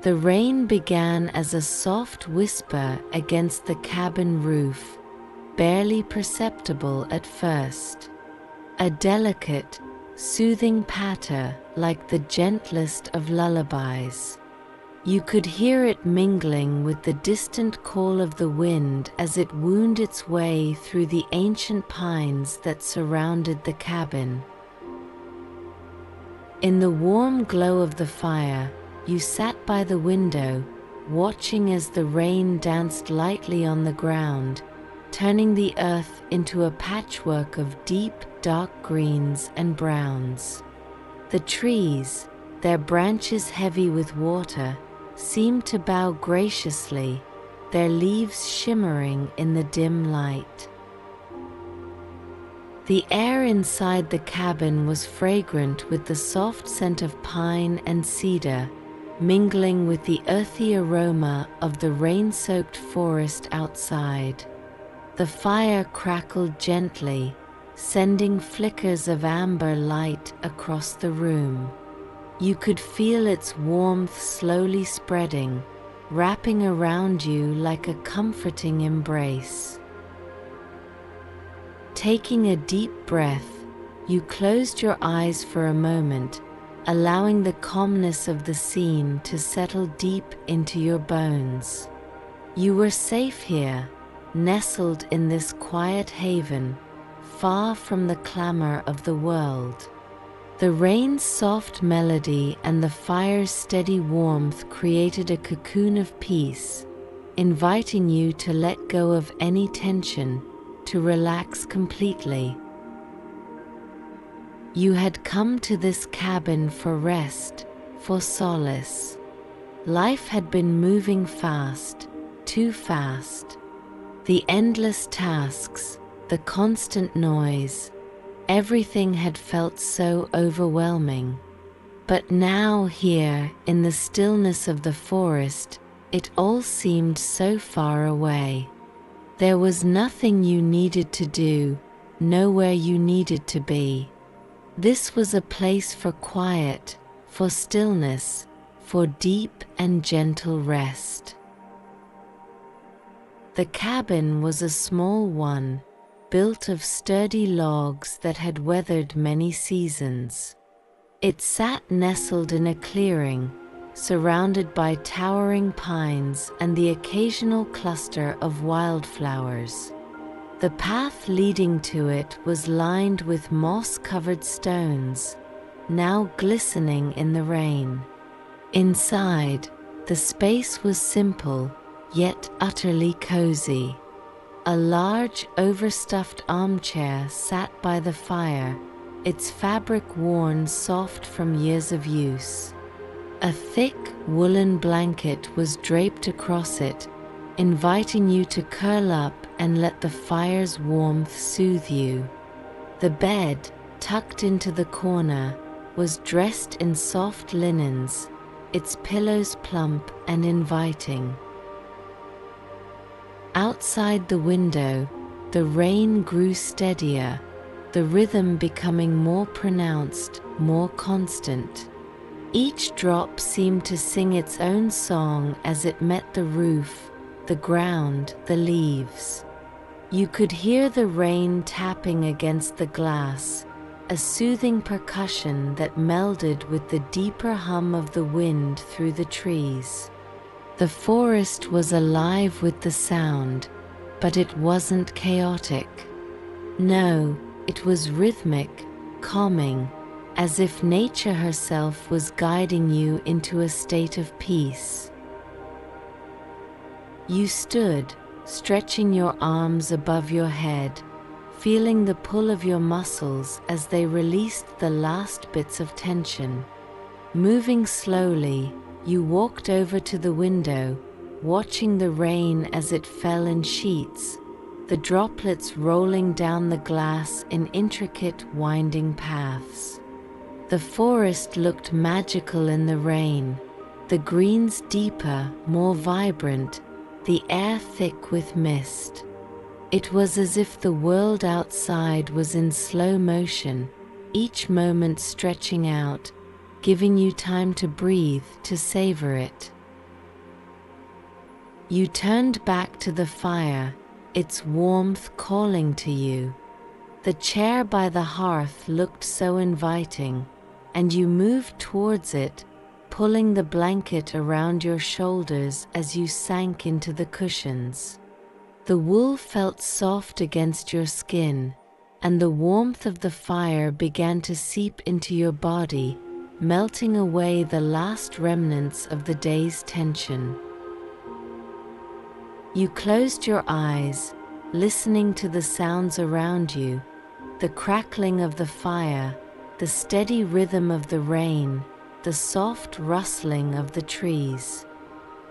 The rain began as a soft whisper against the cabin roof, barely perceptible at first. A delicate, soothing patter like the gentlest of lullabies. You could hear it mingling with the distant call of the wind as it wound its way through the ancient pines that surrounded the cabin. In the warm glow of the fire, you sat by the window, watching as the rain danced lightly on the ground, turning the earth into a patchwork of deep, dark greens and browns. The trees, their branches heavy with water, seemed to bow graciously, their leaves shimmering in the dim light. The air inside the cabin was fragrant with the soft scent of pine and cedar, mingling with the earthy aroma of the rain-soaked forest outside. The fire crackled gently, sending flickers of amber light across the room. You could feel its warmth slowly spreading, wrapping around you like a comforting embrace. Taking a deep breath, you closed your eyes for a moment, allowing the calmness of the scene to settle deep into your bones. You were safe here, nestled in this quiet haven, far from the clamor of the world. The rain's soft melody and the fire's steady warmth created a cocoon of peace, inviting you to let go of any tension, to relax completely. You had come to this cabin for rest, for solace. Life had been moving fast, too fast. The endless tasks, the constant noise, everything had felt so overwhelming. But now here, in the stillness of the forest, it all seemed so far away. There was nothing you needed to do, nowhere you needed to be. This was a place for quiet, for stillness, for deep and gentle rest. The cabin was a small one, built of sturdy logs that had weathered many seasons. It sat nestled in a clearing, surrounded by towering pines and the occasional cluster of wildflowers. The path leading to it was lined with moss-covered stones, now glistening in the rain. Inside, the space was simple, yet utterly cozy. A large, overstuffed armchair sat by the fire, its fabric worn soft from years of use. A thick, woolen blanket was draped across it, inviting you to curl up and let the fire's warmth soothe you. The bed, tucked into the corner, was dressed in soft linens, its pillows plump and inviting. Outside the window, the rain grew steadier, the rhythm becoming more pronounced, more constant. Each drop seemed to sing its own song as it met the roof, the ground, the leaves. You could hear the rain tapping against the glass, a soothing percussion that melded with the deeper hum of the wind through the trees. The forest was alive with the sound, but it wasn't chaotic. No, it was rhythmic, calming, as if nature herself was guiding you into a state of peace. You stood, stretching your arms above your head, feeling the pull of your muscles as they released the last bits of tension. Moving slowly, you walked over to the window, watching the rain as it fell in sheets, the droplets rolling down the glass in intricate, winding paths. The forest looked magical in the rain, the greens deeper, more vibrant, the air thick with mist. It was as if the world outside was in slow motion, each moment stretching out, giving you time to breathe, to savor it. You turned back to the fire, its warmth calling to you. The chair by the hearth looked so inviting, and you moved towards it, pulling the blanket around your shoulders as you sank into the cushions. The wool felt soft against your skin, and the warmth of the fire began to seep into your body, melting away the last remnants of the day's tension. You closed your eyes, listening to the sounds around you, the crackling of the fire, the steady rhythm of the rain, the soft rustling of the trees.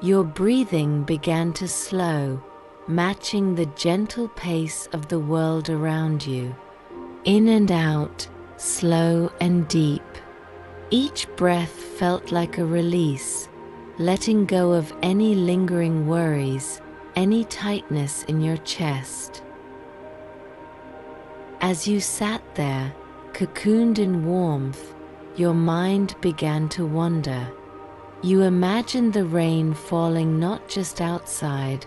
Your breathing began to slow, matching the gentle pace of the world around you. In and out, slow and deep. Each breath felt like a release, letting go of any lingering worries, any tightness in your chest. As you sat there, cocooned in warmth, your mind began to wander. You imagined the rain falling not just outside,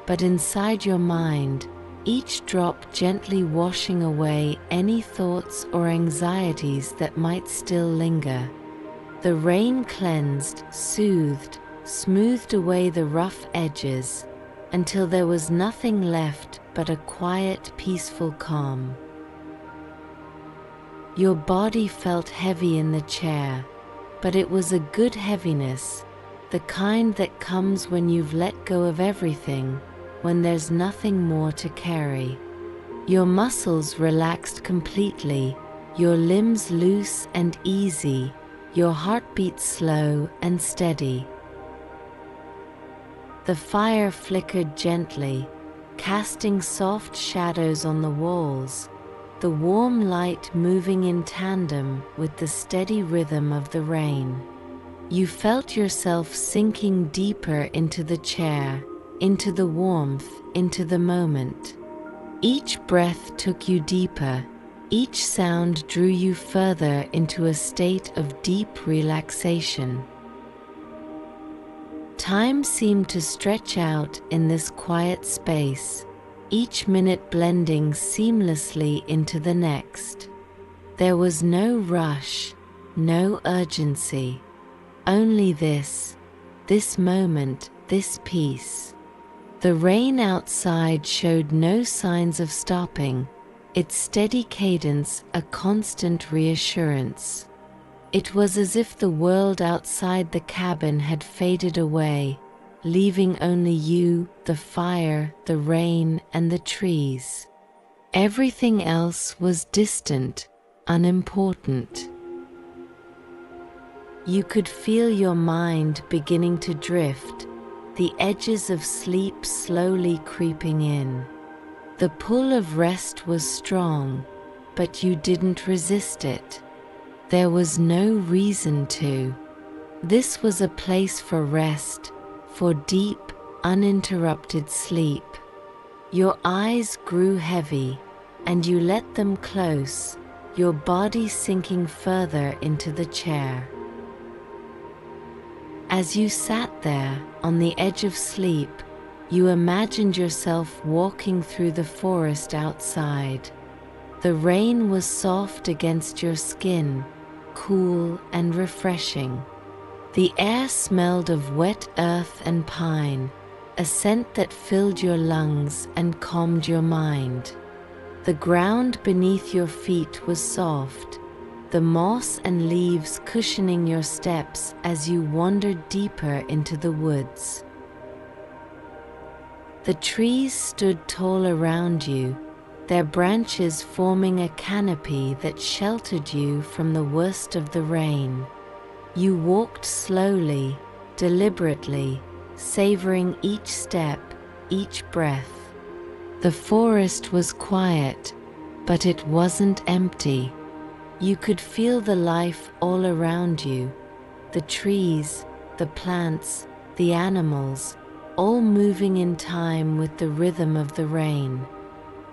but inside your mind, each drop gently washing away any thoughts or anxieties that might still linger. The rain cleansed, soothed, smoothed away the rough edges, until there was nothing left but a quiet, peaceful calm. Your body felt heavy in the chair, but it was a good heaviness, the kind that comes when you've let go of everything, when there's nothing more to carry. Your muscles relaxed completely, your limbs loose and easy, your heartbeat slow and steady. The fire flickered gently, casting soft shadows on the walls, the warm light moving in tandem with the steady rhythm of the rain. You felt yourself sinking deeper into the chair, into the warmth, into the moment. Each breath took you deeper, each sound drew you further into a state of deep relaxation. Time seemed to stretch out in this quiet space, each minute blending seamlessly into the next. There was no rush, no urgency, only this moment, this peace. The rain outside showed no signs of stopping, its steady cadence a constant reassurance. It was as if the world outside the cabin had faded away, leaving only you, the fire, the rain, and the trees. Everything else was distant, unimportant. You could feel your mind beginning to drift, the edges of sleep slowly creeping in. The pull of rest was strong, but you didn't resist it. There was no reason to. This was a place for rest, for deep, uninterrupted sleep. Your eyes grew heavy, and you let them close, your body sinking further into the chair. As you sat there, on the edge of sleep, you imagined yourself walking through the forest outside. The rain was soft against your skin, cool and refreshing. The air smelled of wet earth and pine, a scent that filled your lungs and calmed your mind. The ground beneath your feet was soft, the moss and leaves cushioning your steps as you wandered deeper into the woods. The trees stood tall around you, their branches forming a canopy that sheltered you from the worst of the rain. You walked slowly, deliberately, savoring each step, each breath. The forest was quiet, but it wasn't empty. You could feel the life all around you, the trees, the plants, the animals, all moving in time with the rhythm of the rain.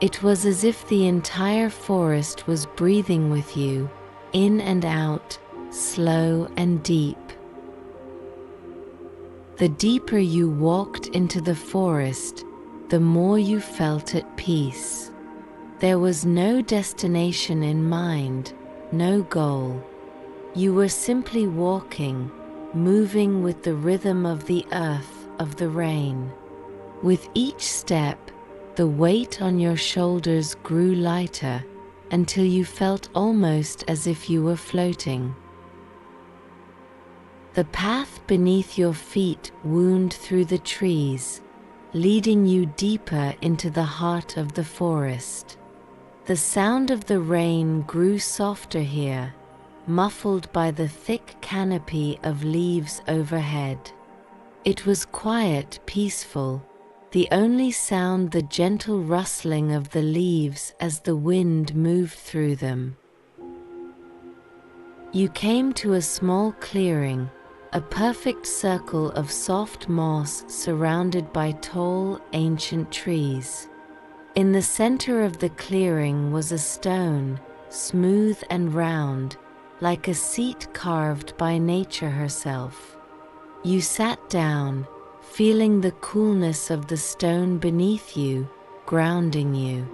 It was as if the entire forest was breathing with you, in and out, slow and deep. The deeper you walked into the forest, the more you felt at peace. There was no destination in mind, no goal. You were simply walking, moving with the rhythm of the earth, of the rain. With each step, the weight on your shoulders grew lighter until you felt almost as if you were floating. The path beneath your feet wound through the trees, leading you deeper into the heart of the forest. The sound of the rain grew softer here, muffled by the thick canopy of leaves overhead. It was quiet, peaceful, the only sound the gentle rustling of the leaves as the wind moved through them. You came to a small clearing, a perfect circle of soft moss surrounded by tall, ancient trees. In the center of the clearing was a stone, smooth and round, like a seat carved by nature herself. You sat down, feeling the coolness of the stone beneath you, grounding you.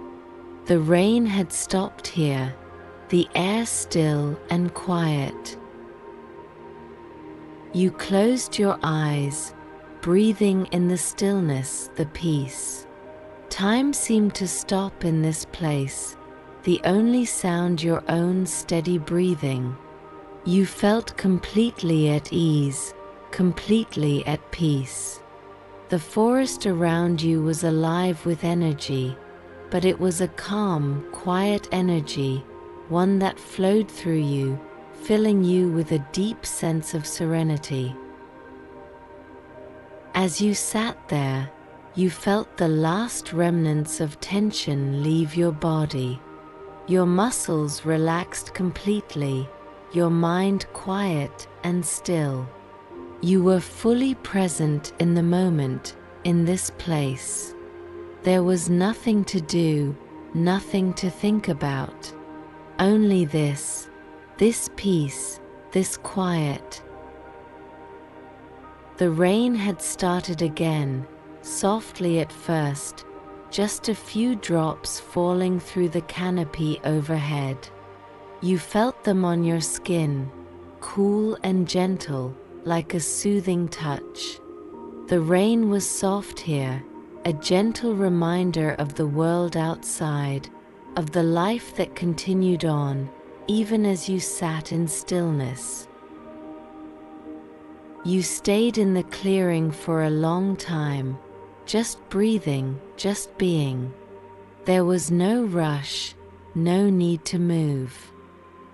The rain had stopped here, the air still and quiet. You closed your eyes, breathing in the stillness, the peace. Time seemed to stop in this place, the only sound your own steady breathing. You felt completely at ease, completely at peace. The forest around you was alive with energy, but it was a calm, quiet energy, one that flowed through you, filling you with a deep sense of serenity. As you sat there, you felt the last remnants of tension leave your body. Your muscles relaxed completely, your mind quiet and still. You were fully present in the moment, in this place. There was nothing to do, nothing to think about. Only this peace, this quiet. The rain had started again, softly at first, just a few drops falling through the canopy overhead. You felt them on your skin, cool and gentle, like a soothing touch. The rain was soft here, a gentle reminder of the world outside, of the life that continued on, even as you sat in stillness. You stayed in the clearing for a long time, just breathing, just being. There was no rush, no need to move.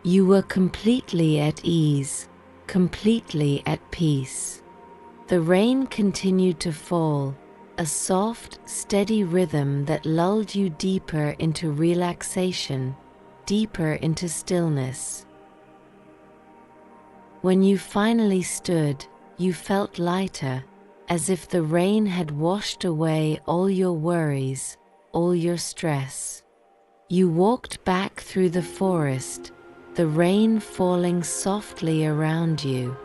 You were completely at ease, completely at peace. The rain continued to fall, a soft, steady rhythm that lulled you deeper into relaxation, deeper into stillness. When you finally stood, you felt lighter, as if the rain had washed away all your worries, all your stress. You walked back through the forest, the rain falling softly around you.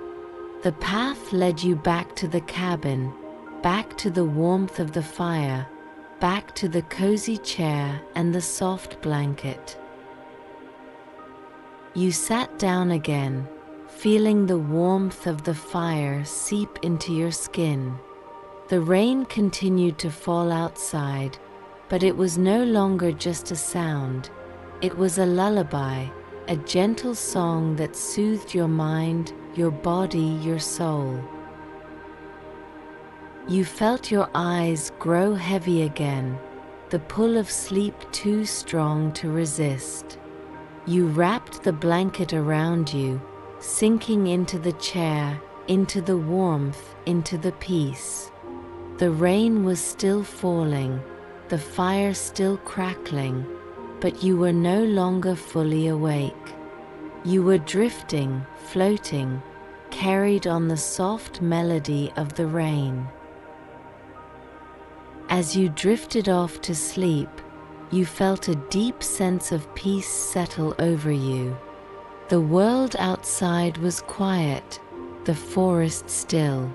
The path led you back to the cabin, back to the warmth of the fire, back to the cozy chair and the soft blanket. You sat down again, feeling the warmth of the fire seep into your skin. The rain continued to fall outside, but it was no longer just a sound. It was a lullaby, a gentle song that soothed your mind, your body, your soul. You felt your eyes grow heavy again, the pull of sleep too strong to resist. You wrapped the blanket around you, sinking into the chair, into the warmth, into the peace. The rain was still falling, the fire still crackling, but you were no longer fully awake. You were drifting, floating, carried on the soft melody of the rain. As you drifted off to sleep, you felt a deep sense of peace settle over you. The world outside was quiet, the forest still.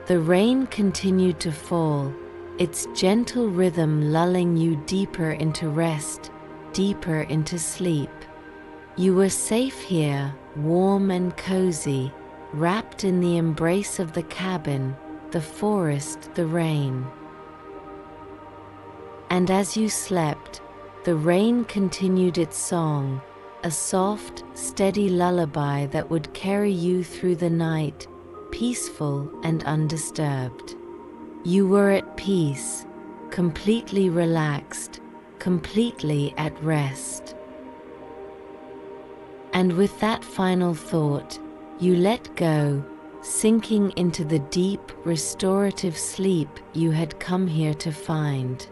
The rain continued to fall, its gentle rhythm lulling you deeper into rest, deeper into sleep. You were safe here, warm and cozy, wrapped in the embrace of the cabin, the forest, the rain. And as you slept, the rain continued its song, a soft, steady lullaby that would carry you through the night, peaceful and undisturbed. You were at peace, completely relaxed, completely at rest. And with that final thought, you let go, sinking into the deep, restorative sleep you had come here to find.